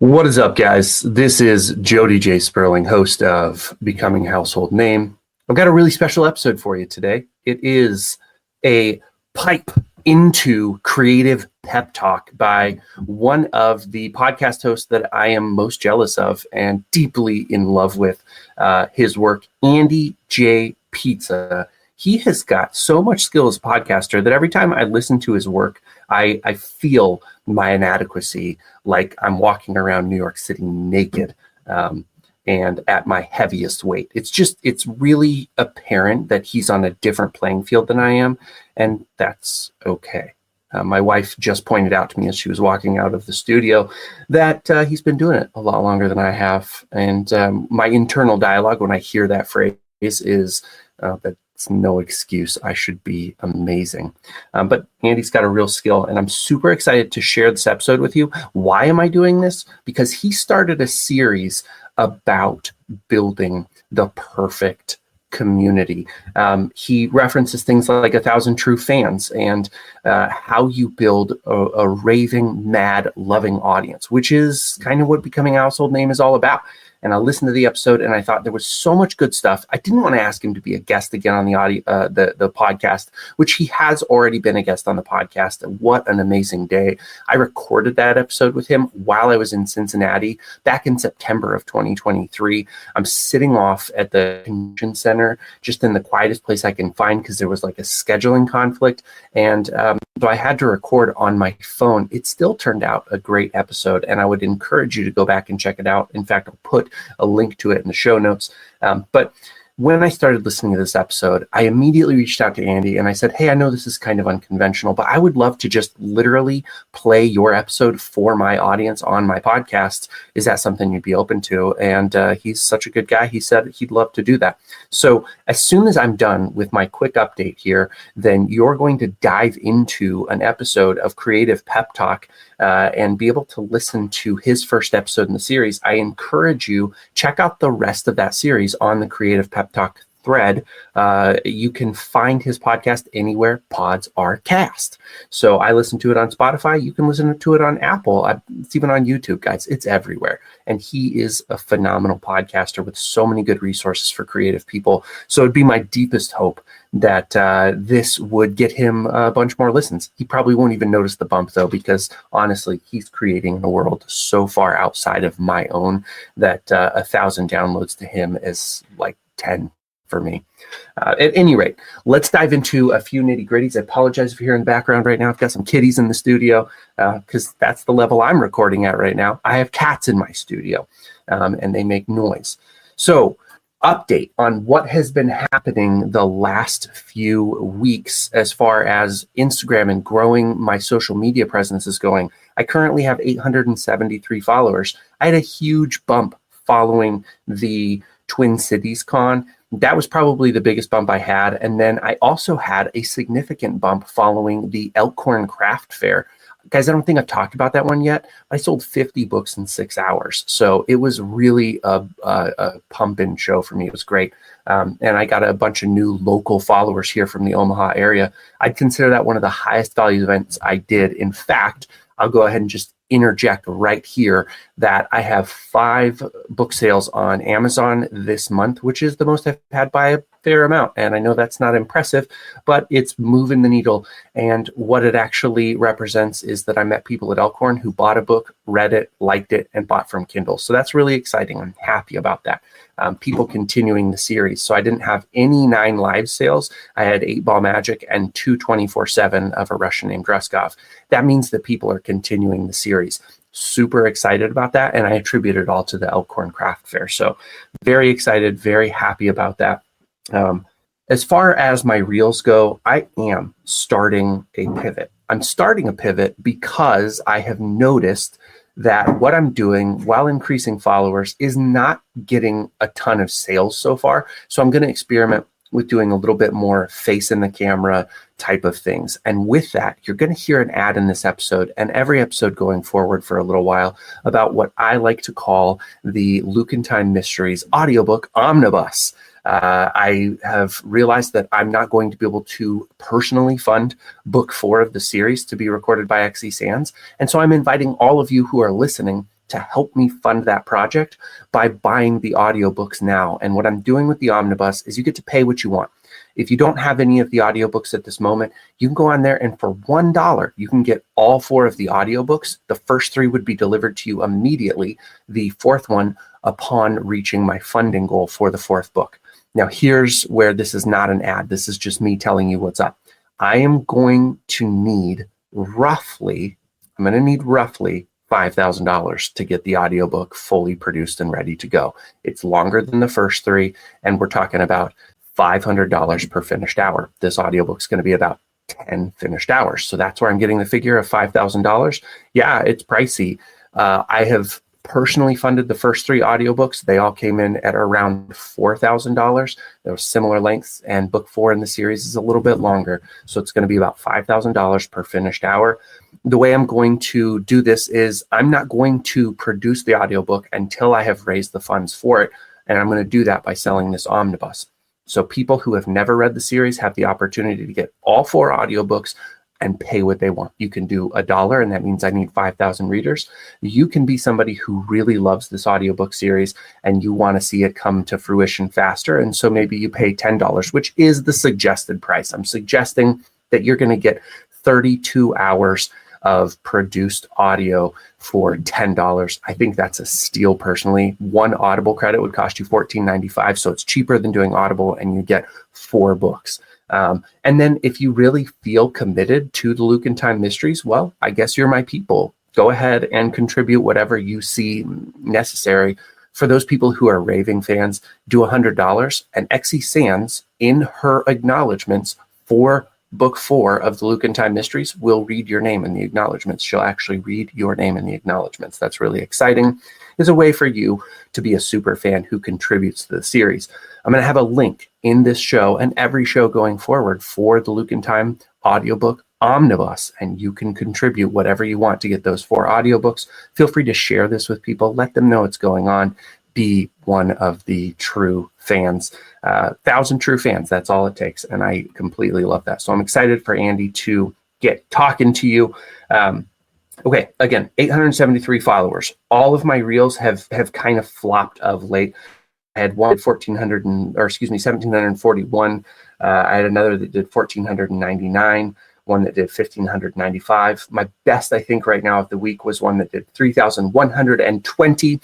What is up, guys? This is Jody J. Sperling, host of Becoming a Household Name. I've got a really special episode for you today. It is a pipe into creative pep talk by one of the podcast hosts that I am most jealous of and deeply in love with his work, Andy J. Pizza. He has got so much skill as a podcaster that every time I listen to his work, I feel my inadequacy, like I'm walking around New York City naked and at my heaviest weight. It's really apparent that he's on a different playing field than I am, and that's okay. My wife just pointed out to me as she was walking out of the studio that he's been doing it a lot longer than I have. And my internal dialogue when I hear that phrase is that it's no excuse. I should be amazing. But Andy's got a real skill, and I'm super excited to share this episode with you. Why am I doing this? Because he started a series about building the perfect community. He references things like 1,000 True Fans and how you build a raving, mad, loving audience, which is kind of what Becoming a Household Name is all about. And I listened to the episode, and I thought there was so much good stuff. I didn't want to ask him to be a guest again on the podcast, which he has already been a guest on the podcast. What an amazing day! I recorded that episode with him while I was in Cincinnati back in September of 2023. I'm sitting off at the convention center, just in the quietest place I can find because there was like a scheduling conflict, and so I had to record on my phone. It still turned out a great episode, and I would encourage you to go back and check it out. In fact, I'll put a link to it in the show notes. But when I started listening to this episode, I immediately reached out to Andy and I said, hey, I know this is kind of unconventional, but I would love to just literally play your episode for my audience on my podcast. Is that something you'd be open to? And he's such a good guy. He said he'd love to do that. So as soon as I'm done with my quick update here, then you're going to dive into an episode of Creative Pep Talk and be able to listen to his first episode in the series. I encourage you, check out the rest of that series on the Creative Pep Talk thread. You can find his podcast anywhere pods are cast. So I listen to it on Spotify. You can listen to it on Apple. It's even on YouTube, guys. It's everywhere. And he is a phenomenal podcaster with so many good resources for creative people. So it'd be my deepest hope that this would get him a bunch more listens. He probably won't even notice the bump, though, because honestly, he's creating a world so far outside of my own that 1,000 downloads to him is like 10 for me. At any rate, let's dive into a few nitty gritties. I apologize if you're in the background right now. I've got some kitties in the studio because that's the level I'm recording at right now. I have cats in my studio and they make noise. So update on what has been happening the last few weeks as far as Instagram and growing my social media presence is going. I currently have 873 followers. I had a huge bump following the Twin Cities Con. That was probably the biggest bump I had. And then I also had a significant bump following the Elkhorn Craft Fair. Guys, I don't think I've talked about that one yet. I sold 50 books in 6 hours. So it was really a pump-in show for me. It was great. And I got a bunch of new local followers here from the Omaha area. I'd consider that one of the highest value events I did. In fact, I'll go ahead and just interject right here that I have 5 book sales on Amazon this month, which is the most I've had by a fair amount. And I know that's not impressive, but it's moving the needle. And what it actually represents is that I met people at Elkhorn who bought a book, read it, liked it, and bought from Kindle. So that's really exciting. I'm happy about that. People continuing the series. So I didn't have any 9 live sales. I had 8 Ball Magic and 2 24/7 of a Russian named Druskov. That means that people are continuing the series. Super excited about that. And I attribute it all to the Elkhorn Craft Fair. So very excited, very happy about that. As far as my reels go, I am starting a pivot. I'm starting a pivot because I have noticed that what I'm doing while increasing followers is not getting a ton of sales so far. So I'm going to experiment with doing a little bit more face in the camera type of things. And with that, you're going to hear an ad in this episode and every episode going forward for a little while about what I like to call the Luke and Time Mysteries audiobook omnibus. I have realized that I'm not going to be able to personally fund book 4 of the series to be recorded by XE Sands. And so I'm inviting all of you who are listening to help me fund that project by buying the audiobooks now. And what I'm doing with the omnibus is you get to pay what you want. If you don't have any of the audiobooks at this moment, you can go on there and for $1, you can get all 4 of the audiobooks. The first 3 would be delivered to you immediately. The 4th one upon reaching my funding goal for the 4th book. Now, here's where this is not an ad. This is just me telling you what's up. I am going to need roughly $5,000 to get the audiobook fully produced and ready to go. It's longer than the first 3, and we're talking about $500 per finished hour. This audiobook is going to be about 10 finished hours. So that's where I'm getting the figure of $5,000. Yeah, it's pricey. I have personally funded the first 3 audiobooks. They all came in at around $4,000. They were similar lengths, and book 4 in the series is a little bit longer. So it's going to be about $5,000 per finished hour. The way I'm going to do this is I'm not going to produce the audiobook until I have raised the funds for it. And I'm going to do that by selling this omnibus. So people who have never read the series have the opportunity to get all 4 audiobooks and pay what they want. You can do $1, and that means I need 5,000 readers. You can be somebody who really loves this audiobook series and you want to see it come to fruition faster. And so maybe you pay $10, which is the suggested price. I'm suggesting that you're going to get 32 hours of produced audio for $10. I think that's a steal personally. 1 Audible credit would cost you $14.95, so it's cheaper than doing Audible, and you get 4 books. And then if you really feel committed to the Luke and Time Mysteries, well, I guess you're my people. Go ahead and contribute whatever you see necessary. For those people who are raving fans, do $100, and Exie Sands, in her acknowledgments for book 4 of the Luke and Time Mysteries, will read your name in the acknowledgments. She'll actually read your name in the acknowledgments. That's really exciting. It's a way for you to be a super fan who contributes to the series. I'm going to have a link in this show and every show going forward for the Luke and Time audiobook omnibus, and you can contribute whatever you want to get those 4 audiobooks. Feel free to share this with people. Let them know what's going on. Be one of the true fans. 1,000 true fans, that's all it takes. And I completely love that. So I'm excited for Andy to get talking to you. Okay, again, 873 followers. All of my reels have kind of flopped of late. I had one 1,741. I had another that did 1,499. One that did 1,595. My best, I think, right now of the week was one that did 3,120.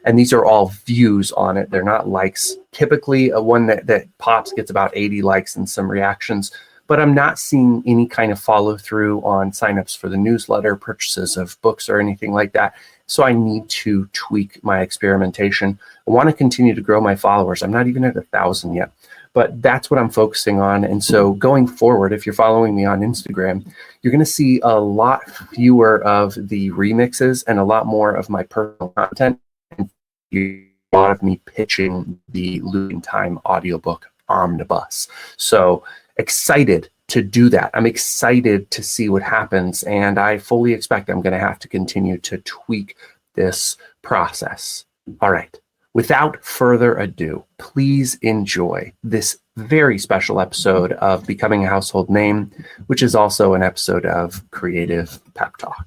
And these are all views on it. They're not likes. Typically, a one that pops gets about 80 likes and some reactions. But I'm not seeing any kind of follow through on signups for the newsletter, purchases of books, or anything like that. So I need to tweak my experimentation. I want to continue to grow my followers. I'm not even at 1,000 yet, but that's what I'm focusing on. And so going forward, if you're following me on Instagram, you're going to see a lot fewer of the remixes and a lot more of my personal content. And a lot of me pitching the Luke and Time audiobook omnibus. So excited to do that. I'm excited to see what happens, and I fully expect I'm going to have to continue to tweak this process. All right. Without further ado, please enjoy this very special episode of Becoming a Household Name, which is also an episode of Creative Pep Talk.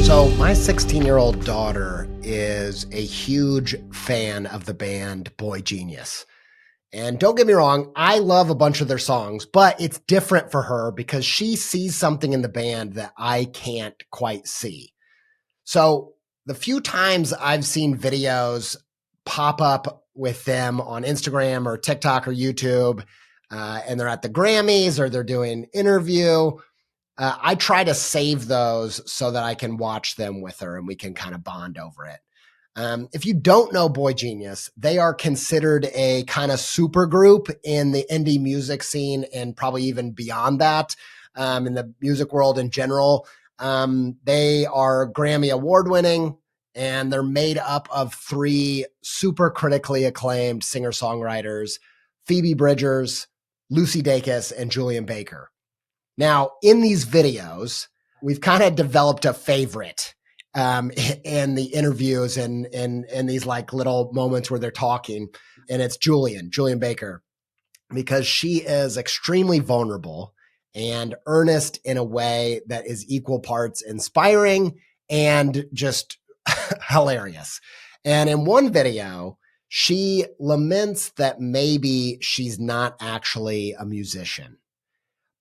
So my 16-year-old daughter is a huge fan of the band Boy Genius. And don't get me wrong, I love a bunch of their songs, but it's different for her because she sees something in the band that I can't quite see. So the few times I've seen videos pop up with them on Instagram or TikTok or YouTube, and they're at the Grammys or they're doing an interview, I try to save those so that I can watch them with her and we can kind of bond over it. If you don't know Boy Genius, they are considered a kind of super group in the indie music scene and probably even beyond that, in the music world in general. They are Grammy award winning, and they're made up of 3 super critically acclaimed singer-songwriters, Phoebe Bridgers, Lucy Dacus, and Julian Baker. Now, in these videos, we've kind of developed a favorite in the interviews and these like little moments where they're talking. and it's Julian Baker, because she is extremely vulnerable and earnest in a way that is equal parts inspiring and just hilarious. And in one video, she laments that maybe she's not actually a musician,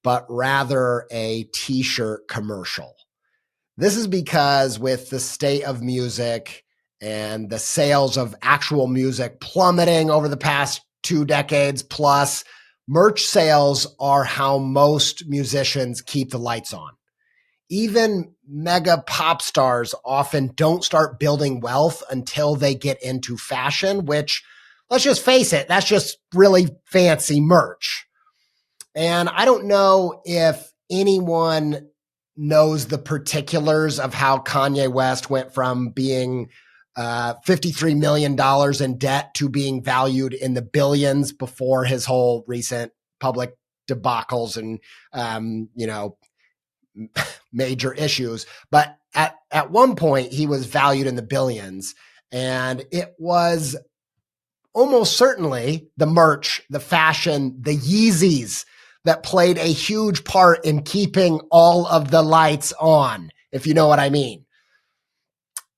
but rather a t-shirt commercial. This is because with the state of music and the sales of actual music plummeting over the past 2 decades plus, merch sales are how most musicians keep the lights on. Even mega pop stars often don't start building wealth until they get into fashion, which, let's just face it, that's just really fancy merch. And I don't know if anyone knows the particulars of how Kanye West went from being $53 million in debt to being valued in the billions before his whole recent public debacles and, major issues. But at one point, he was valued in the billions, and it was almost certainly the merch, the fashion, the Yeezys that played a huge part in keeping all of the lights on, if you know what I mean.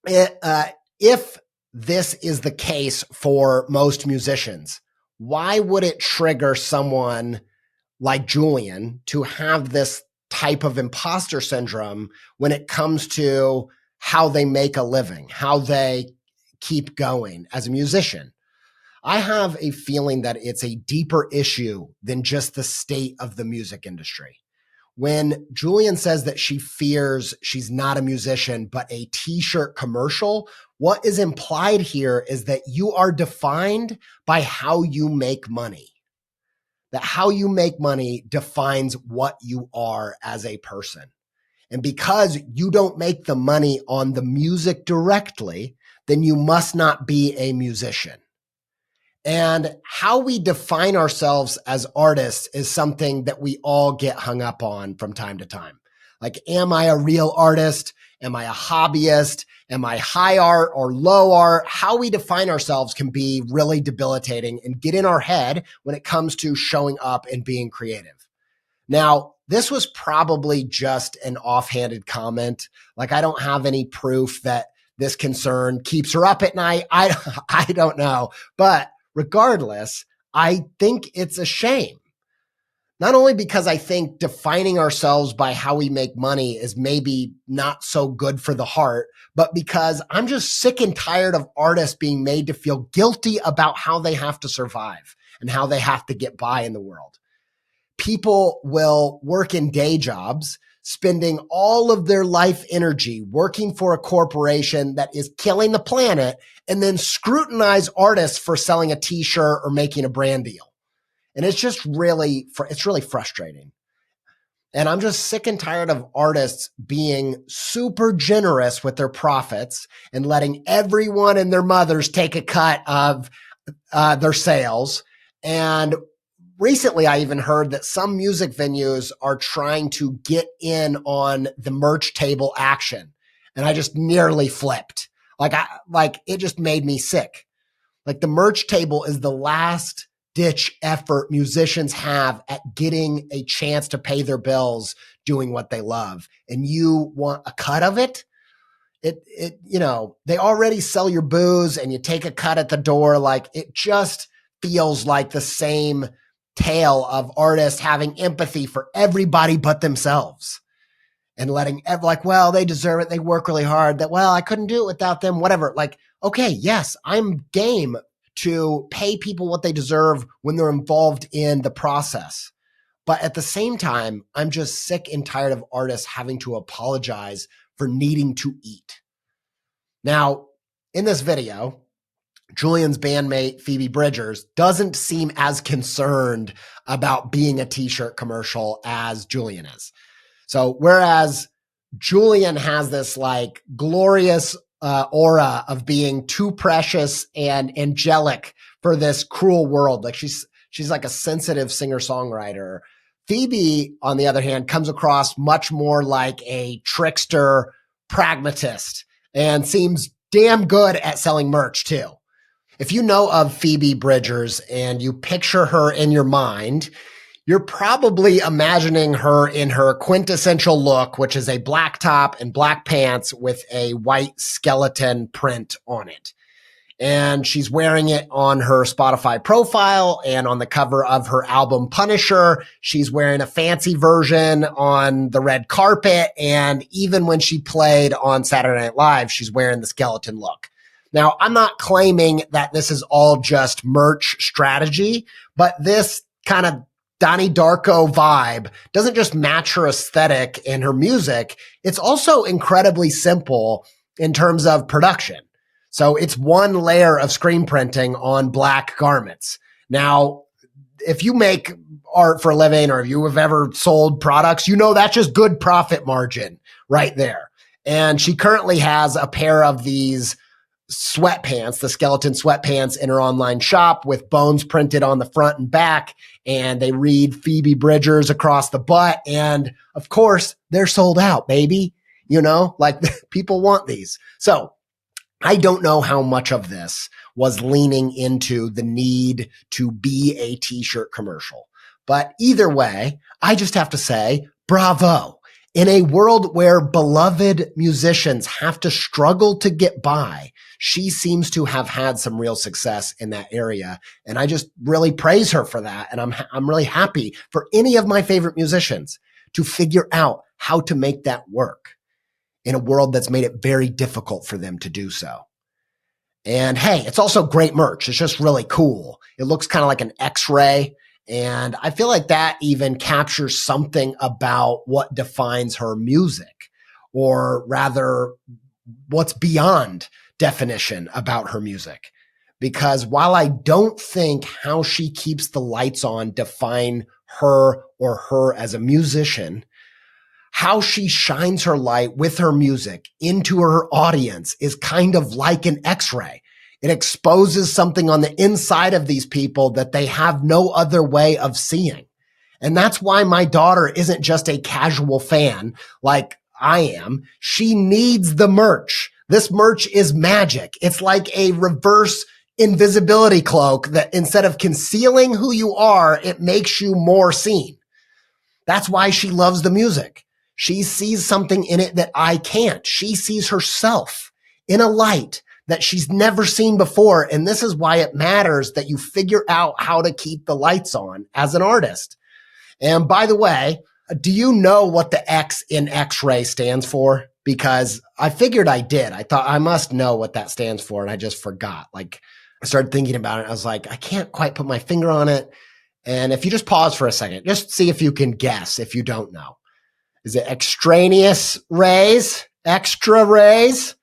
If this is the case for most musicians, why would it trigger someone like Julian to have this type of imposter syndrome when it comes to how they make a living, how they keep going as a musician? I have a feeling that it's a deeper issue than just the state of the music industry. When Julian says that she fears she's not a musician, but a t-shirt commercial, what is implied here is that you are defined by how you make money. That how you make money defines what you are as a person. And because you don't make the money on the music directly, then you must not be a musician. And how we define ourselves as artists is something that we all get hung up on from time to time. Like, am I a real artist? Am I a hobbyist? Am I high art or low art? How we define ourselves can be really debilitating and get in our head when it comes to showing up and being creative. Now, this was probably just an offhanded comment. Like, I don't have any proof that this concern keeps her up at night. I don't know. But regardless, I think it's a shame. Not only because I think defining ourselves by how we make money is maybe not so good for the heart, but because I'm just sick and tired of artists being made to feel guilty about how they have to survive and how they have to get by in the world. People will work in day jobs, spending all of their life energy working for a corporation that is killing the planet, and then scrutinize artists for selling a t-shirt or making a brand deal. And it's just really frustrating. And I'm just sick and tired of artists being super generous with their profits and letting everyone and their mothers take a cut of their sales. And recently, I even heard that some music venues are trying to get in on the merch table action. And I just nearly flipped. Like it just made me sick. Like, the merch table is the last ditch effort musicians have at getting a chance to pay their bills doing what they love. And you want a cut of it? They already sell your booze and you take a cut at the door. Like, it just feels like the same tale of artists having empathy for everybody but themselves and letting well, they deserve it. They work really hard. I couldn't do it without them, whatever. Like, okay, yes, I'm game to pay people what they deserve when they're involved in the process. But at the same time, I'm just sick and tired of artists having to apologize for needing to eat. Now, in this video, Julian's bandmate, Phoebe Bridgers, doesn't seem as concerned about being a t-shirt commercial as Julian is. So whereas Julian has this like glorious aura of being too precious and angelic for this cruel world. Like, she's like a sensitive singer-songwriter. Phoebe, on the other hand, comes across much more like a trickster pragmatist and seems damn good at selling merch too. If you know of Phoebe Bridgers and you picture her in your mind, you're probably imagining her in her quintessential look, which is a black top and black pants with a white skeleton print on it. And she's wearing it on her Spotify profile and on the cover of her album Punisher. She's wearing a fancy version on the red carpet. And even when she played on Saturday Night Live, she's wearing the skeleton look. Now, I'm not claiming that this is all just merch strategy, but this kind of Donnie Darko vibe doesn't just match her aesthetic and her music. It's also incredibly simple in terms of production. So it's one layer of screen printing on black garments. Now, if you make art for a living or if you have ever sold products, you know that's just good profit margin right there. And she currently has a pair of these sweatpants, the skeleton sweatpants in her online shop with bones printed on the front and back. And they read Phoebe Bridgers across the butt. And of course, they're sold out, baby. You know, like people want these. So I don't know how much of this was leaning into the need to be a t-shirt commercial. But either way, I just have to say, bravo. In a world where beloved musicians have to struggle to get by, she seems to have had some real success in that area. And I just really praise her for that. And I'm really happy for any of my favorite musicians to figure out how to make that work in a world that's made it very difficult for them to do so. And hey, it's also great merch. It's just really cool. It looks kind of like an X-ray. And I feel like that even captures something about what defines her music, or rather what's beyond definition about her music. Because while I don't think how she keeps the lights on define her or her as a musician, how she shines her light with her music into her audience is kind of like an X-ray. It exposes something on the inside of these people that they have no other way of seeing. And that's why my daughter isn't just a casual fan like I am. She needs the merch. This merch is magic. It's like a reverse invisibility cloak that instead of concealing who you are, it makes you more seen. That's why she loves the music. She sees something in it that I can't. She sees herself in a light that she's never seen before. And this is why it matters that you figure out how to keep the lights on as an artist. And by the way, do you know what the X in X-ray stands for? Because I figured I did. I thought I must know what that stands for. And I just forgot. Like I started thinking about it. I was like, I can't quite put my finger on it. And if you just pause for a second, just see if you can guess if you don't know. Is it extraneous rays, extra rays,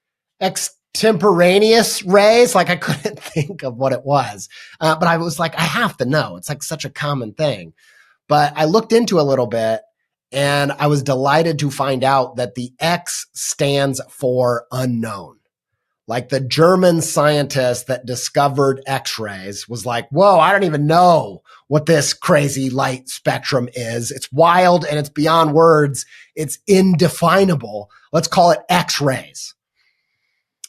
extemporaneous rays? Like I couldn't think of what it was. But I was like, I have to know. It's like such a common thing. But I looked into a little bit and I was delighted to find out that the X stands for unknown. Like the German scientist that discovered X-rays was like, whoa, I don't even know what this crazy light spectrum is. It's wild and it's beyond words. It's indefinable. Let's call it X-rays.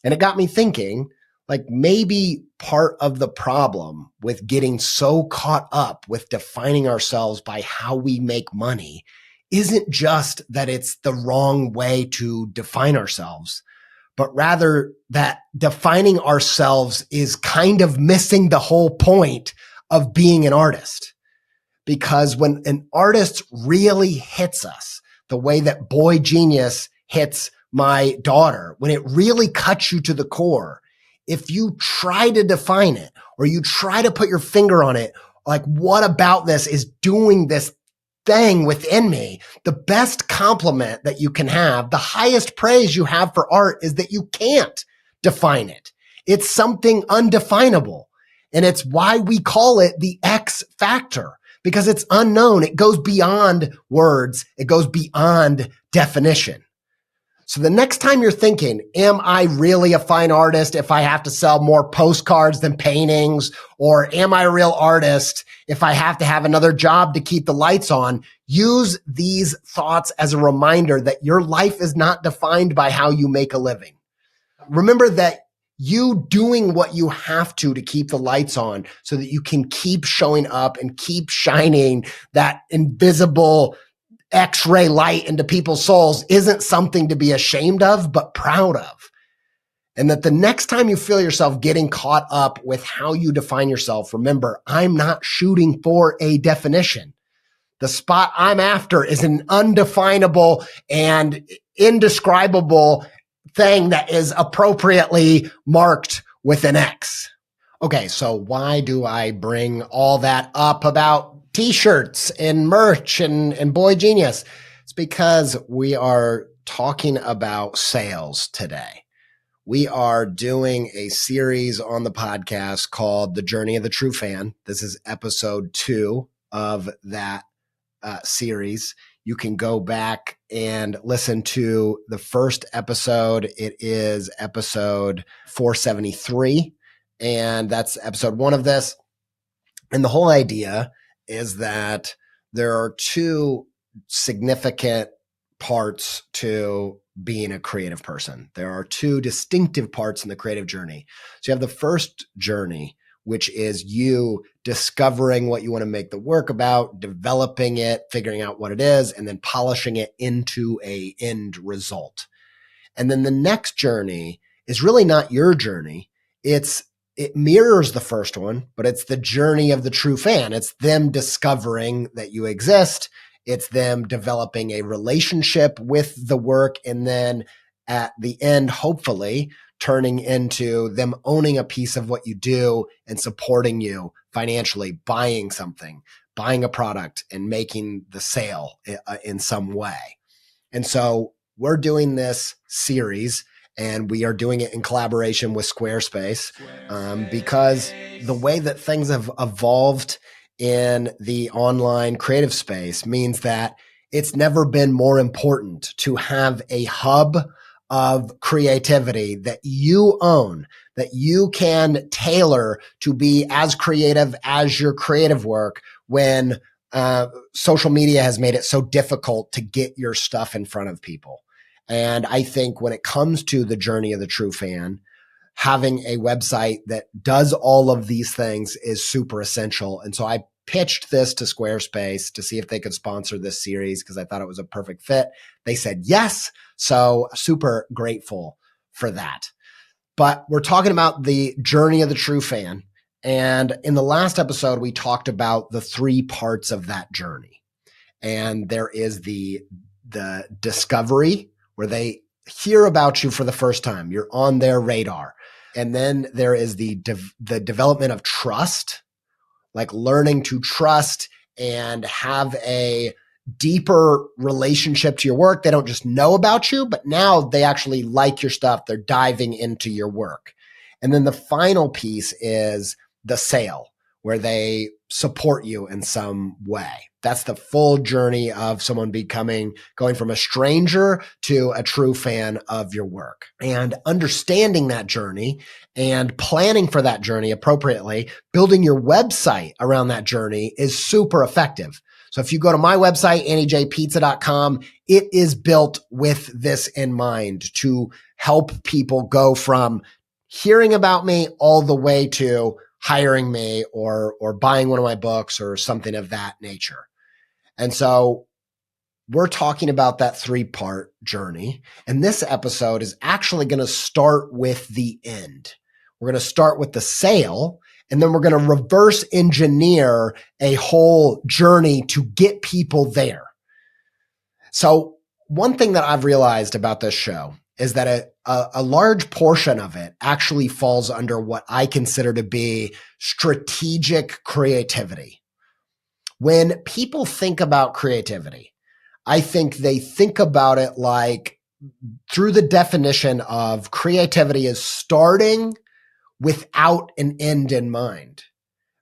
And it got me thinking, like maybe part of the problem with getting so caught up with defining ourselves by how we make money isn't just that it's the wrong way to define ourselves, but rather that defining ourselves is kind of missing the whole point of being an artist. Because when an artist really hits us the way that Boy Genius hits my daughter, when it really cuts you to the core, if you try to define it or you try to put your finger on it, like what about this is doing this thing within me, the best compliment that you can have, the highest praise you have for art is that you can't define it. It's something undefinable. And it's why we call it the X factor, because it's unknown. It goes beyond words. It goes beyond definition. So the next time you're thinking, am I really a fine artist if I have to sell more postcards than paintings? Or am I a real artist if I have to have another job to keep the lights on? Use these thoughts as a reminder that your life is not defined by how you make a living. Remember that you doing what you have to keep the lights on so that you can keep showing up and keep shining that invisible X-ray light into people's souls isn't something to be ashamed of, but proud of. And that the next time you feel yourself getting caught up with how you define yourself, remember, I'm not shooting for a definition. The spot I'm after is an undefinable and indescribable thing that is appropriately marked with an X. Okay, so why do I bring all that up about t-shirts and merch and Boy Genius? It's because we are talking about sales today. We are doing a series on the podcast called The Journey of the True Fan. This is episode 2 of that series. You can go back and listen to the first episode. It is episode 473, and that's episode 1 of this. And the whole idea is that there are 2 significant parts to being a creative person. There are 2 distinctive parts in the creative journey. So you have the first journey, which is you discovering what you want to make the work about, developing it, figuring out what it is, and then polishing it into an end result. And then the next journey is really not your journey. It mirrors the first one, but it's the journey of the true fan. It's them discovering that you exist. It's them developing a relationship with the work. And then at the end, hopefully, turning into them owning a piece of what you do and supporting you financially, buying something, buying a product, and making the sale in some way. And so we're doing this series, and we are doing it in collaboration with Squarespace, because the way that things have evolved in the online creative space means that it's never been more important to have a hub of creativity that you own, that you can tailor to be as creative as your creative work when social media has made it so difficult to get your stuff in front of people. And I think when it comes to the journey of the true fan, having a website that does all of these things is super essential. And so I pitched this to Squarespace to see if they could sponsor this series because I thought it was a perfect fit. They said yes. So super grateful for that. But we're talking about the journey of the true fan. And in the last episode, we talked about the 3 parts of that journey. And there is the discovery, where they hear about you for the first time. You're on their radar. And then there is the development of trust, like learning to trust and have a deeper relationship to your work. They don't just know about you, but now they actually like your stuff. They're diving into your work. And then the final piece is the sale, where they support you in some way. That's the full journey of someone going from a stranger to a true fan of your work. And understanding that journey and planning for that journey appropriately, building your website around that journey is super effective. So if you go to my website, anniejpizza.com, it is built with this in mind to help people go from hearing about me all the way to hiring me or buying one of my books or something of that nature. And so we're talking about that 3-part journey. And this episode is actually going to start with the end. We're going to start with the sale, and then we're going to reverse engineer a whole journey to get people there. So one thing that I've realized about this show is that a large portion of it actually falls under what I consider to be strategic creativity. When people think about creativity, I think they think about it like through the definition of creativity is starting without an end in mind,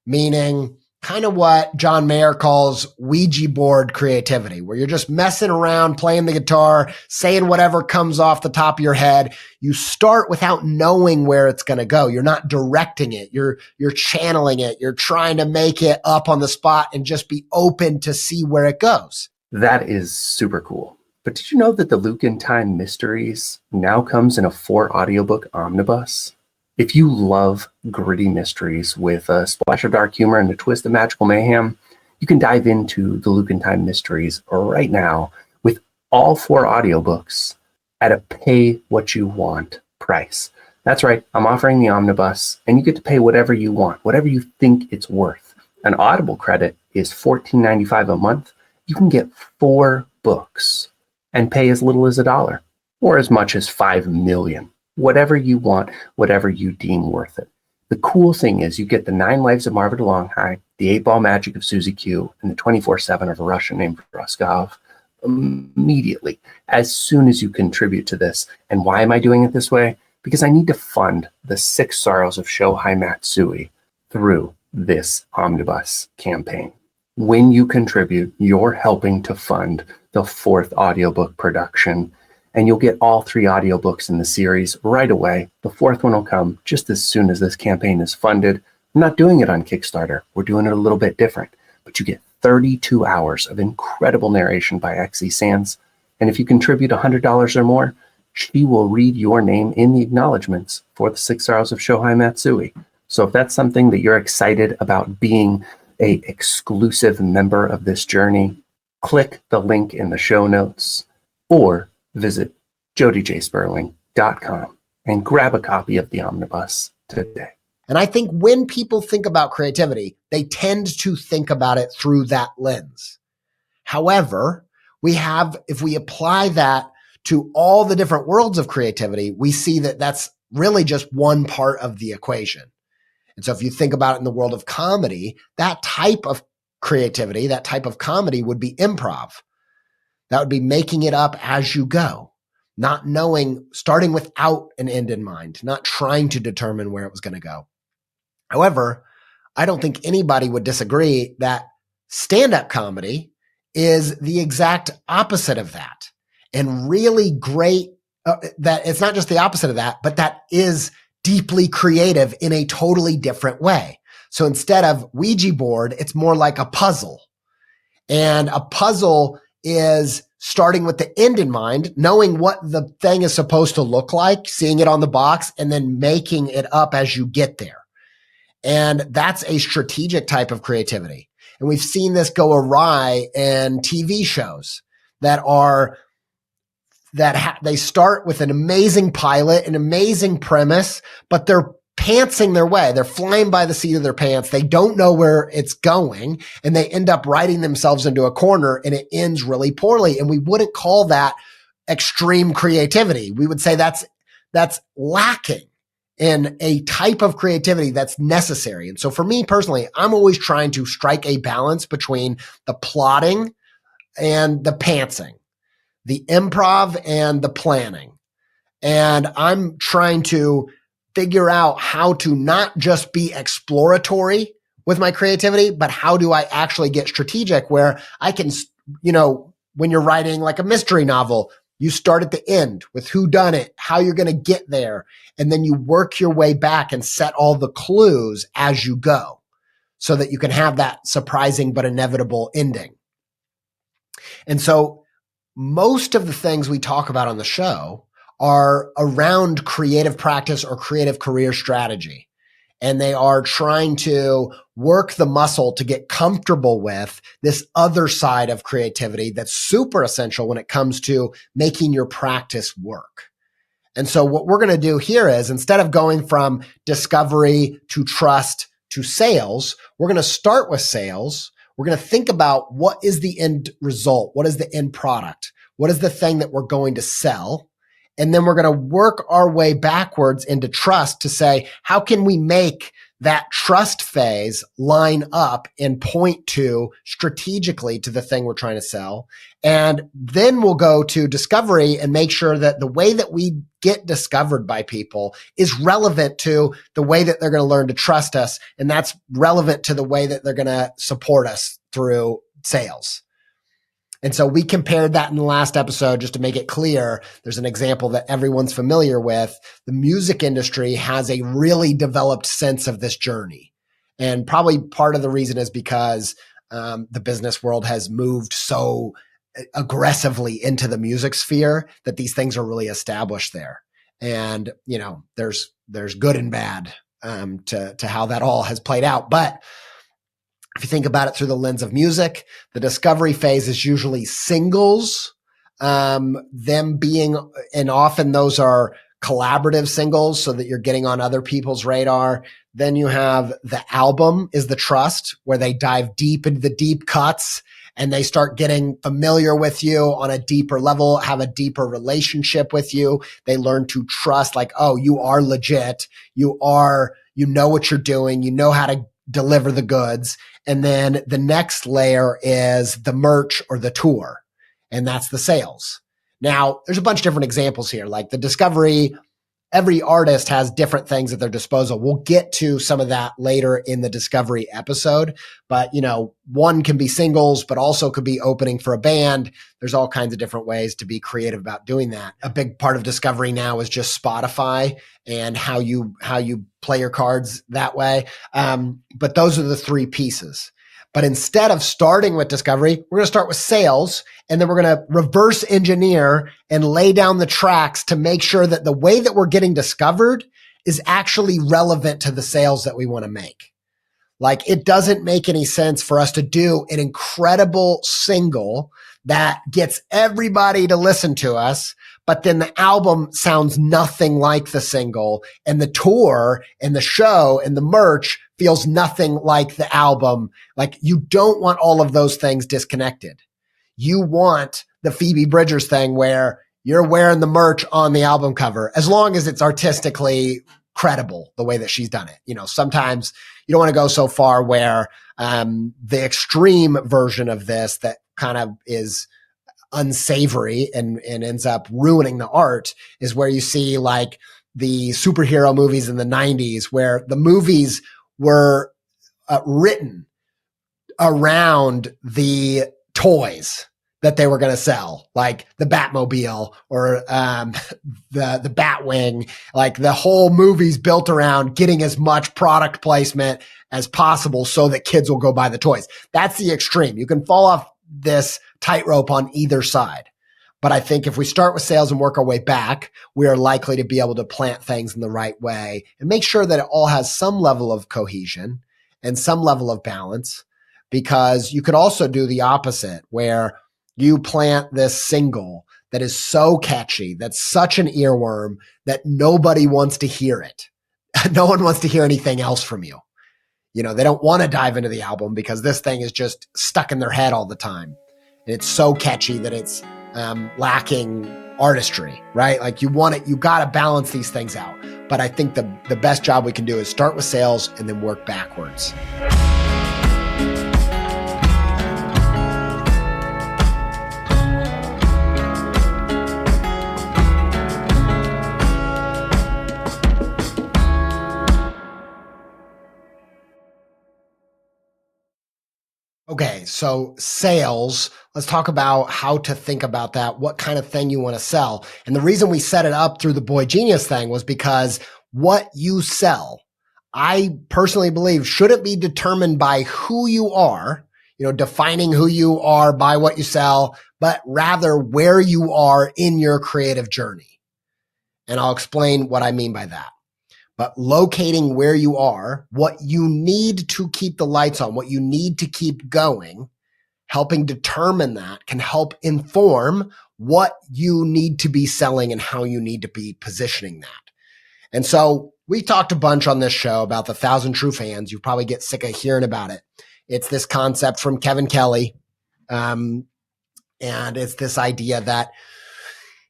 meaning kind of what John Mayer calls Ouija board creativity, where you're just messing around, playing the guitar, saying whatever comes off the top of your head. You start without knowing where it's going to go. You're not directing it. You're channeling it. You're trying to make it up on the spot and just be open to see where it goes. That is super cool. But did you know that the Luke in Time Mysteries now comes in a 4 audiobook omnibus? If you love gritty mysteries with a splash of dark humor and a twist of magical mayhem, you can dive into the Luke and Time Mysteries right now with all 4 audiobooks at a pay-what-you-want price. That's right, I'm offering the omnibus, and you get to pay whatever you want, whatever you think it's worth. An Audible credit is $14.95 a month. You can get 4 books and pay as little as $1 or as much as $5 million. Whatever you want, whatever you deem worth it. The cool thing is you get the 9 Lives of Marva de Longhai, the 8-Ball Magic of Susie Q, and the 24/7 of a Russian named Roskov immediately, as soon as you contribute to this. And why am I doing it this way? Because I need to fund the 6 Sorrows of Shohei Matsui through this omnibus campaign. When you contribute, you're helping to fund the 4th audiobook production, and you'll get all 3 audiobooks in the series right away. The 4th one will come just as soon as this campaign is funded. I'm not doing it on Kickstarter. We're doing it a little bit different, but you get 32 hours of incredible narration by X.E. Sands. And if you contribute $100 or more, she will read your name in the acknowledgments for the 6 Sorrows of Shohei Matsui. So if that's something that you're excited about being a exclusive member of this journey, click the link in the show notes or visit jodyjsperling.com and grab a copy of the omnibus today. And I think when people think about creativity, they tend to think about it through that lens. However, if we apply that to all the different worlds of creativity, we see that that's really just one part of the equation. And so if you think about it in the world of comedy, that type of creativity, that type of comedy would be improv. That would be making it up as you go, not knowing, starting without an end in mind, not trying to determine where it was going to go. However, I don't think anybody would disagree that stand-up comedy is the exact opposite of that. And really great that it's not just the opposite of that, but that is deeply creative in a totally different way. So instead of Ouija board, it's more like a puzzle. And a puzzle is starting with the end in mind, knowing what the thing is supposed to look like, seeing it on the box, and then making it up as you get there. And that's a strategic type of creativity. And we've seen this go awry in TV shows they start with an amazing pilot, an amazing premise, but they're pantsing their way. They're flying by the seat of their pants. They don't know where it's going, and they end up writing themselves into a corner, and it ends really poorly. And we wouldn't call that extreme creativity. We would say that's lacking in a type of creativity that's necessary. And so for me personally, I'm always trying to strike a balance between the plotting and the pantsing, the improv and the planning. And I'm trying to figure out how to not just be exploratory with my creativity, but how do I actually get strategic where I can, when you're writing like a mystery novel, you start at the end with who done it, how you're going to get there, and then you work your way back and set all the clues as you go so that you can have that surprising but inevitable ending. And so most of the things we talk about on the show are around creative practice or creative career strategy. And they are trying to work the muscle to get comfortable with this other side of creativity that's super essential when it comes to making your practice work. And so what we're going to do here is, instead of going from discovery to trust to sales, we're going to start with sales. We're going to think about what is the end result? What is the end product? What is the thing that we're going to sell? And then we're going to work our way backwards into trust to say, how can we make that trust phase line up and point to strategically to the thing we're trying to sell? And then we'll go to discovery and make sure that the way that we get discovered by people is relevant to the way that they're going to learn to trust us. And that's relevant to the way that they're going to support us through sales. And so we compared that in the last episode just to make it clear. There's an example that everyone's familiar with. The music industry has a really developed sense of this journey. And probably part of the reason is because the business world has moved so aggressively into the music sphere that these things are really established there. And, there's there's good and bad to how that all has played out. But if you think about it through the lens of music, the discovery phase is usually singles, them being, and often those are collaborative singles so that you're getting on other people's radar. Then you have the album is the trust, where they dive deep into the deep cuts and they start getting familiar with you on a deeper level, have a deeper relationship with you. They learn to trust, like, oh, you are legit. You know what you're doing. You know how to deliver the goods. And then the next layer is the merch or the tour. And that's the sales. Now, there's a bunch of different examples here, like the discovery. Every artist has different things at their disposal. We'll get to some of that later in the discovery episode, but one can be singles, but also could be opening for a band. There's all kinds of different ways to be creative about doing that. A big part of discovery now is just Spotify and how you play your cards that way. But those are the three pieces. But instead of starting with discovery, we're going to start with sales, and then we're going to reverse engineer and lay down the tracks to make sure that the way that we're getting discovered is actually relevant to the sales that we want to make. Like, it doesn't make any sense for us to do an incredible single that gets everybody to listen to us, but then the album sounds nothing like the single, and the tour and the show and the merch feels nothing like the album. Like, you don't want all of those things disconnected. You want the Phoebe Bridgers thing where you're wearing the merch on the album cover, as long as it's artistically credible the way that she's done it. Sometimes you don't want to go so far where the extreme version of this that kind of is unsavory and ends up ruining the art is where you see like the superhero movies in the 90s, where the movies were written around the toys that they were going to sell, like the Batmobile or the Batwing. Like, the whole movie's built around getting as much product placement as possible so that kids will go buy the toys. That's the extreme. You can fall off this tightrope on either side. But I think if we start with sales and work our way back, we are likely to be able to plant things in the right way and make sure that it all has some level of cohesion and some level of balance. Because you could also do the opposite, where you plant this single that is so catchy, that's such an earworm that nobody wants to hear it. No one wants to hear anything else from you. They don't want to dive into the album because this thing is just stuck in their head all the time. And it's so catchy that it's lacking artistry, right? Like, you got to balance these things out. But I think the best job we can do is start with sales and then work backwards. Okay, so sales, let's talk about how to think about that, what kind of thing you want to sell. And the reason we set it up through the Boy Genius thing was because what you sell, I personally believe, shouldn't be determined by who you are, defining who you are by what you sell, but rather where you are in your creative journey. And I'll explain what I mean by that. But locating where you are, what you need to keep the lights on, what you need to keep going, helping determine that can help inform what you need to be selling and how you need to be positioning that. And so we talked a bunch on this show about the 1,000 True Fans. You probably get sick of hearing about it. It's this concept from Kevin Kelly. And it's this idea that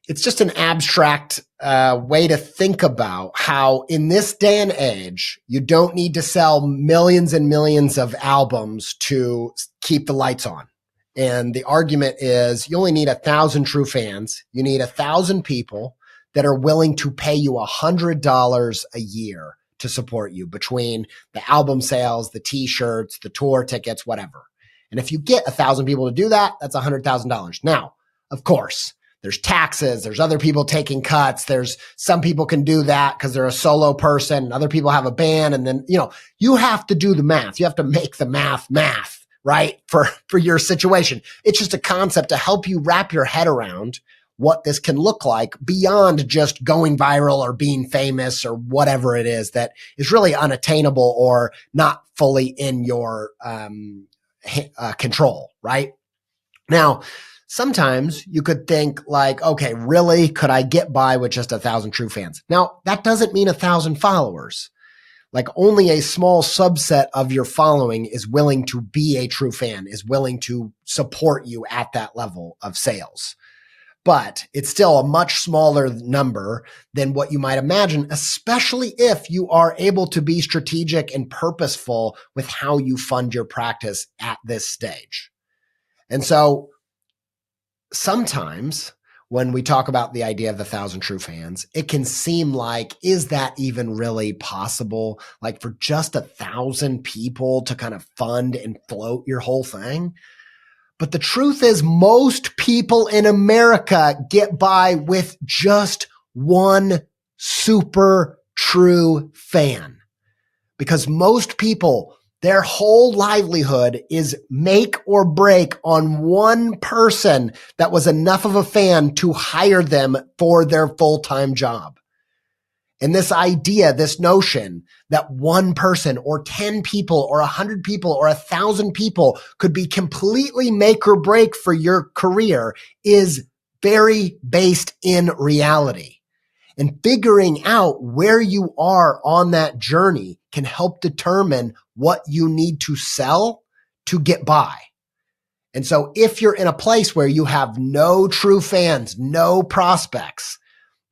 it's just an abstract way to think about how in this day and age, you don't need to sell millions and millions of albums to keep the lights on. And the argument is you only need 1,000 true fans. You need 1,000 people that are willing to pay you $100 a year to support you between the album sales, the t-shirts, the tour tickets, whatever. And if you get 1,000 people to do that, that's $100,000. Now, of course, there's taxes, there's other people taking cuts. There's some people can do that because they're a solo person and other people have a band. And then, you have to do the math. You have to make the math, right? For your situation. It's just a concept to help you wrap your head around what this can look like beyond just going viral or being famous or whatever it is that is really unattainable or not fully in your control, right? Now, sometimes you could think like, okay, really, could I get by with just 1,000 true fans? Now, that doesn't mean 1,000 followers. Like only a small subset of your following is willing to be a true fan, is willing to support you at that level of sales. But it's still a much smaller number than what you might imagine, especially if you are able to be strategic and purposeful with how you fund your practice at this stage. And so sometimes when we talk about the idea of the 1,000 true fans, it can seem like, is that even really possible? Like for just 1,000 people to kind of fund and float your whole thing? But the truth is most people in America get by with just one super true fan, because most people, their whole livelihood is make or break on one person that was enough of a fan to hire them for their full-time job. And this idea, this notion that one person or 10 people or 100 people or 1,000 people could be completely make or break for your career is very based in reality. And figuring out where you are on that journey can help determine what you need to sell to get by. And so if you're in a place where you have no true fans, no prospects,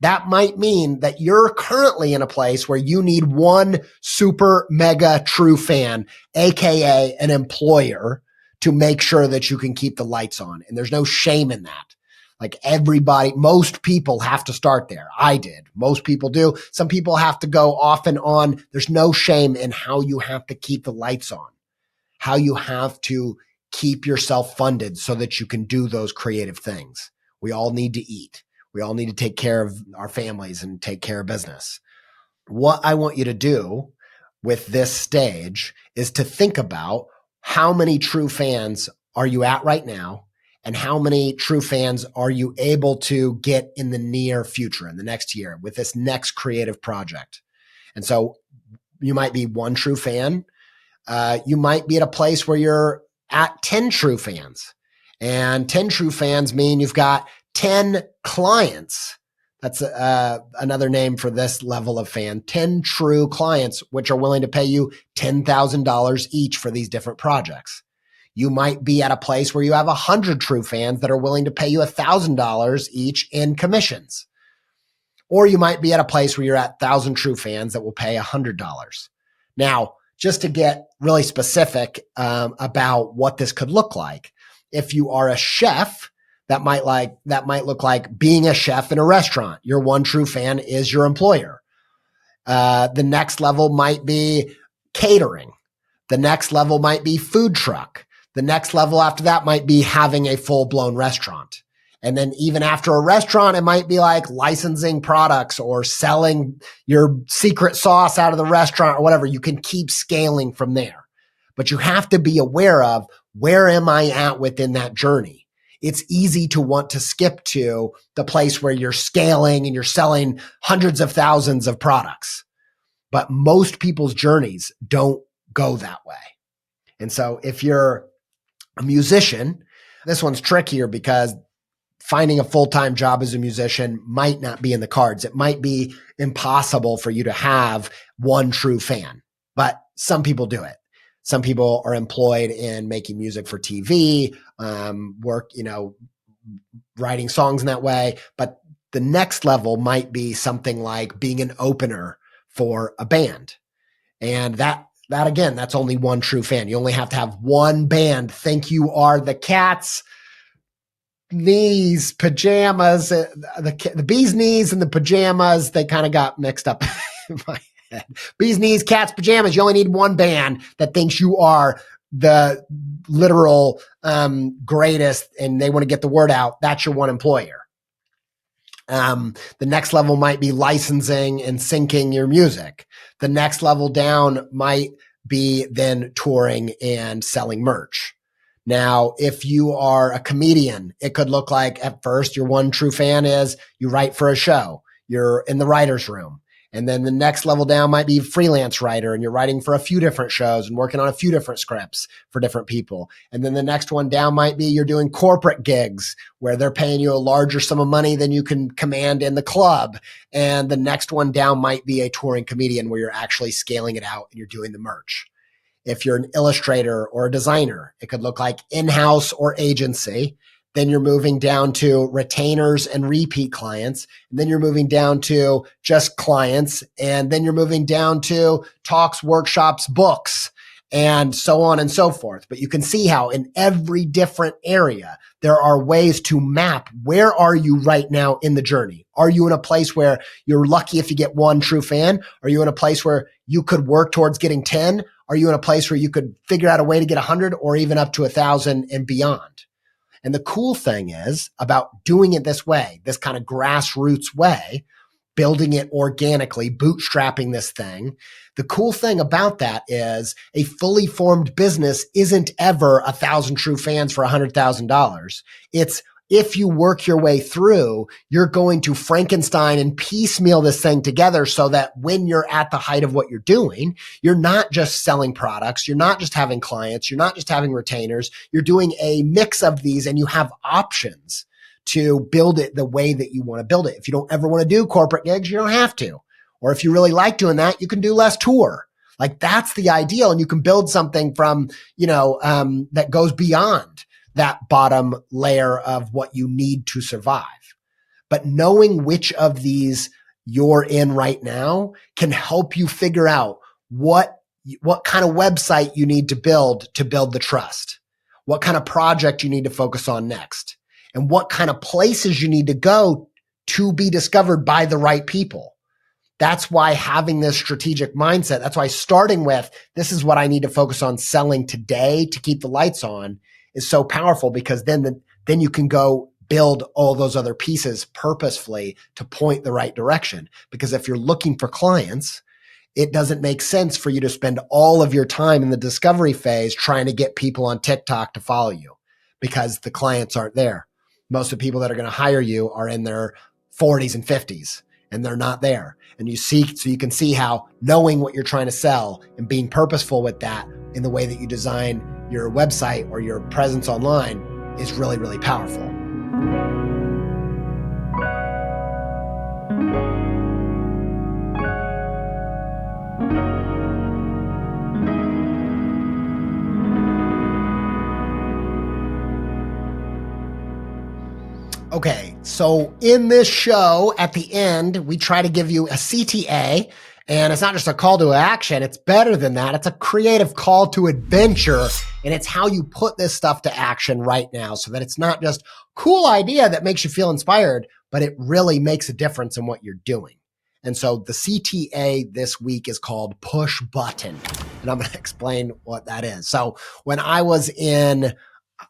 that might mean that you're currently in a place where you need one super mega true fan, AKA an employer, to make sure that you can keep the lights on. And there's no shame in that. Like everybody, most people have to start there. I did. Most people do. Some people have to go off and on. There's no shame in how you have to keep the lights on, how you have to keep yourself funded so that you can do those creative things. We all need to eat. We all need to take care of our families and take care of business. What I want you to do with this stage is to think about how many true fans are you at right now, and how many true fans are you able to get in the near future, in the next year, with this next creative project. And so you might be one true fan. You might be at a place where you're at 10 true fans. And 10 true fans mean you've got 10 clients. That's another name for this level of fan. 10 true clients, which are willing to pay you $10,000 each for these different projects. You might be at a place where you have 100 true fans that are willing to pay you $1,000 each in commissions. Or you might be at a place where you're at 1,000 true fans that will pay $100. Now, just to get really specific about what this could look like, if you are a chef, that might look like being a chef in a restaurant. Your one true fan is your employer. The next level might be catering. The next level might be food truck. The next level after that might be having a full-blown restaurant. And then even after a restaurant, it might be like licensing products or selling your secret sauce out of the restaurant or whatever. You can keep scaling from there. But you have to be aware of, where am I at within that journey? It's easy to want to skip to the place where you're scaling and you're selling hundreds of thousands of products. But most people's journeys don't go that way. And so if you're a musician, this one's trickier because finding a full-time job as a musician might not be in the cards. It might be impossible for you to have one true fan, but some people do it. Some people are employed in making music for TV, work, writing songs in that way. But the next level might be something like being an opener for a band. And that again, that's only one true fan. You only have to have one band think you are the Cat's knees, pajamas, the bee's knees and the pajamas. They kind of got mixed up in my head. Bee's knees, Cat's pajamas. You only need one band that thinks you are the literal greatest and they want to get the word out. That's your one employer. The next level might be licensing and syncing your music. The next level down might be then touring and selling merch. Now, if you are a comedian, it could look like at first your one true fan is you write for a show, you're in the writer's room. And then the next level down might be freelance writer and you're writing for a few different shows and working on a few different scripts for different people. And then the next one down might be you're doing corporate gigs where they're paying you a larger sum of money than you can command in the club. And the next one down might be a touring comedian where you're actually scaling it out and you're doing the merch. If you're an illustrator or a designer, it could look like in-house or agency. Then you're moving down to retainers and repeat clients. And then you're moving down to just clients. And then you're moving down to talks, workshops, books, and so on and so forth. But you can see how in every different area, there are ways to map where are you right now in the journey? Are you in a place where you're lucky if you get one true fan? Are you in a place where you could work towards getting 10? Are you in a place where you could figure out a way to get 100 or even up to 1,000 and beyond? And the cool thing is about doing it this way, this kind of grassroots way, building it organically, bootstrapping this thing. The cool thing about that is a fully formed business isn't ever 1,000 true fans for $100,000. It's if you work your way through, you're going to Frankenstein and piecemeal this thing together so that when you're at the height of what you're doing, you're not just selling products. You're not just having clients. You're not just having retainers. You're doing a mix of these and you have options to build it the way that you want to build it. If you don't ever want to do corporate gigs, you don't have to. Or if you really like doing that, you can do less tour. Like that's the ideal. And you can build something from, that goes beyond that bottom layer of what you need to survive. But knowing which of these you're in right now can help you figure out what kind of website you need to build the trust, what kind of project you need to focus on next, and what kind of places you need to go to be discovered by the right people. That's why having this strategic mindset, that's why starting with, this is what I need to focus on selling today to keep the lights on, is so powerful, because then you can go build all those other pieces purposefully to point the right direction. Because if you're looking for clients, it doesn't make sense for you to spend all of your time in the discovery phase trying to get people on TikTok to follow you, because the clients aren't there. Most of the people that are going to hire you are in their 40s and 50s, and they're not there. And so you can see how knowing what you're trying to sell and being purposeful with that in the way that you design your website or your presence online is really, really powerful. Okay, so in this show, at the end, we try to give you a CTA, and it's not just a call to action. It's better than that. It's a creative call to adventure, and it's how you put this stuff to action right now so that it's not just cool idea that makes you feel inspired, but it really makes a difference in what you're doing. And so the CTA this week is called Push Button, and I'm going to explain what that is. So when I was in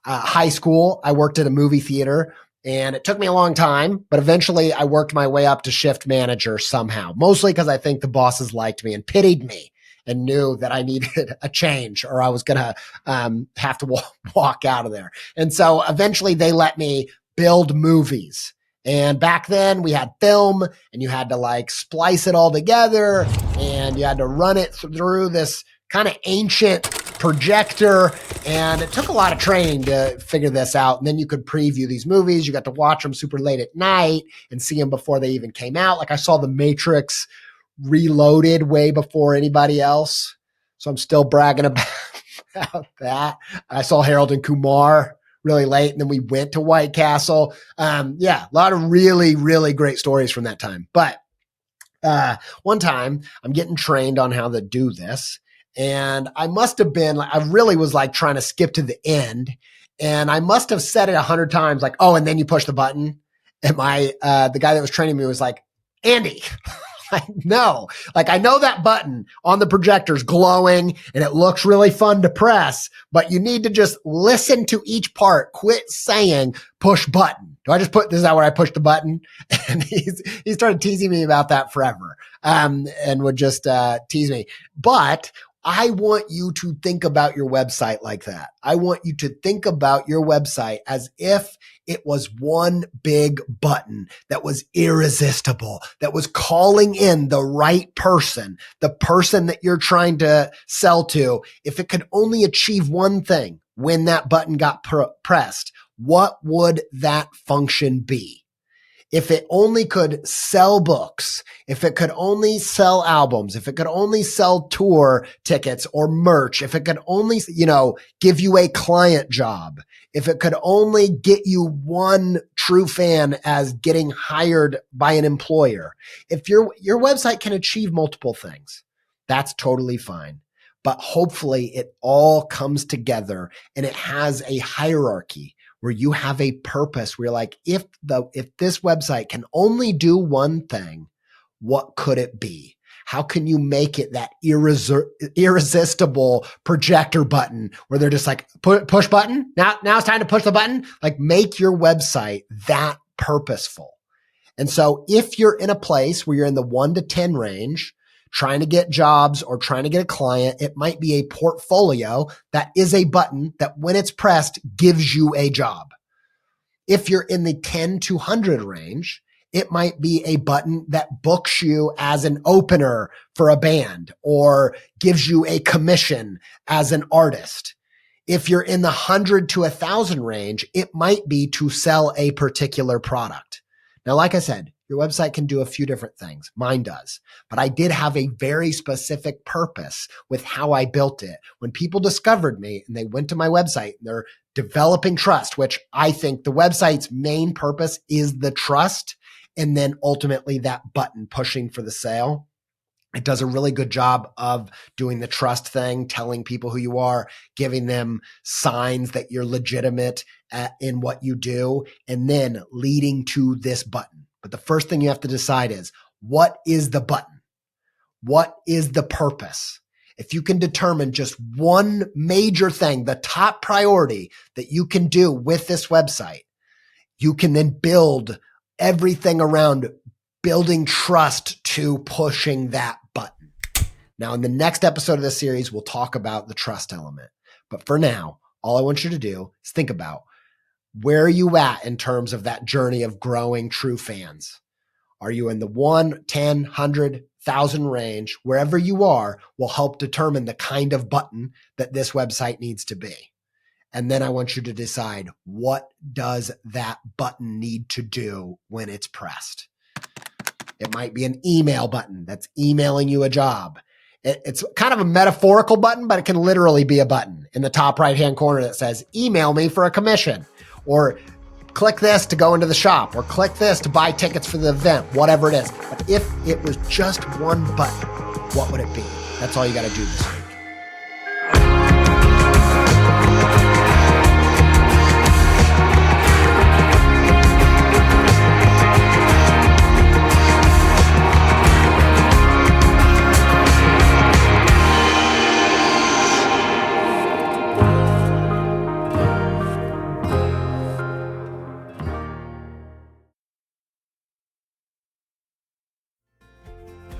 high school, I worked at a movie theater. And it took me a long time, but eventually I worked my way up to shift manager somehow, mostly because I think the bosses liked me and pitied me and knew that I needed a change or I was going to have to walk out of there. And so eventually they let me build movies. And back then we had film and you had to like splice it all together and you had to run it through this kind of ancient projector, and it took a lot of training to figure this out. And then you could preview these movies. You got to watch them super late at night and see them before they even came out. Like I saw The Matrix Reloaded way before anybody else. So I'm still bragging about that. I saw Harold and Kumar really late, and then we went to White Castle. A lot of really, really great stories from that time. But one time I'm getting trained on how to do this. And I must have been like, I really was like trying to skip to the end. And I must have said it 100 times, like, oh, and then you push the button. And the guy that was training me was like, Andy, no, like I know that button on the projector's glowing and it looks really fun to press, but you need to just listen to each part. Quit saying push button. This is that where I push the button? And he started teasing me about that forever. And would just tease me. But I want you to think about your website like that. I want you to think about your website as if it was one big button that was irresistible, that was calling in the right person, the person that you're trying to sell to. If it could only achieve one thing when that button got pressed, what would that function be? If it only could sell books, if it could only sell albums, if it could only sell tour tickets or merch, if it could only, give you a client job, if it could only get you one true fan as getting hired by an employer, if your website can achieve multiple things, that's totally fine. But hopefully it all comes together and it has a hierarchy where you have a purpose, where you're like, if this website can only do one thing, what could it be? How can you make it that irresistible projector button where they're just like, push button? Now it's time to push the button. Like, make your website that purposeful. And so if you're in a place where you're in the 1 to 10 range, trying to get jobs or trying to get a client, it might be a portfolio that is a button that when it's pressed gives you a job. If you're in the 10 to 100 range, it might be a button that books you as an opener for a band or gives you a commission as an artist. If you're in the 100 to 1,000 range, it might be to sell a particular product. Now, like I said, your website can do a few different things. Mine does. But I did have a very specific purpose with how I built it. When people discovered me and they went to my website and they're developing trust, which I think the website's main purpose is the trust, and then ultimately that button pushing for the sale. It does a really good job of doing the trust thing, telling people who you are, giving them signs that you're legitimate in what you do, and then leading to this button. But the first thing you have to decide is, what is the button? What is the purpose? If you can determine just one major thing, the top priority that you can do with this website, you can then build everything around building trust to pushing that button. Now, in the next episode of this series, we'll talk about the trust element. But for now, all I want you to do is think about, where are you at in terms of that journey of growing true fans? Are you in the 1, 10, 100, 1,000 range? Wherever you are will help determine the kind of button that this website needs to be. And then I want you to decide, what does that button need to do when it's pressed? It might be an email button that's emailing you a job. It's kind of a metaphorical button, but it can literally be a button in the top right-hand corner that says, email me for a commission, or click this to go into the shop, or click this to buy tickets for the event, whatever it is. But if it was just one button, what would it be? That's all you got to do this week.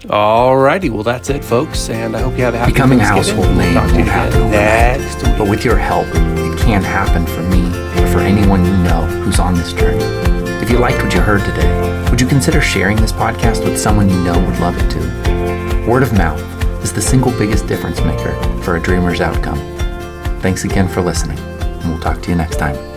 Alrighty, well that's it, folks, and I hope you have a happy Becoming a Thanksgiving. household name We'll talk to you won't happen again overnight. next week. But with your help, it can happen for me or for anyone you know who's on this journey. If you liked what you heard today, would you consider sharing this podcast with someone you know would love it too? Word of mouth is the single biggest difference maker for a dreamer's outcome. Thanks again for listening, and we'll talk to you next time.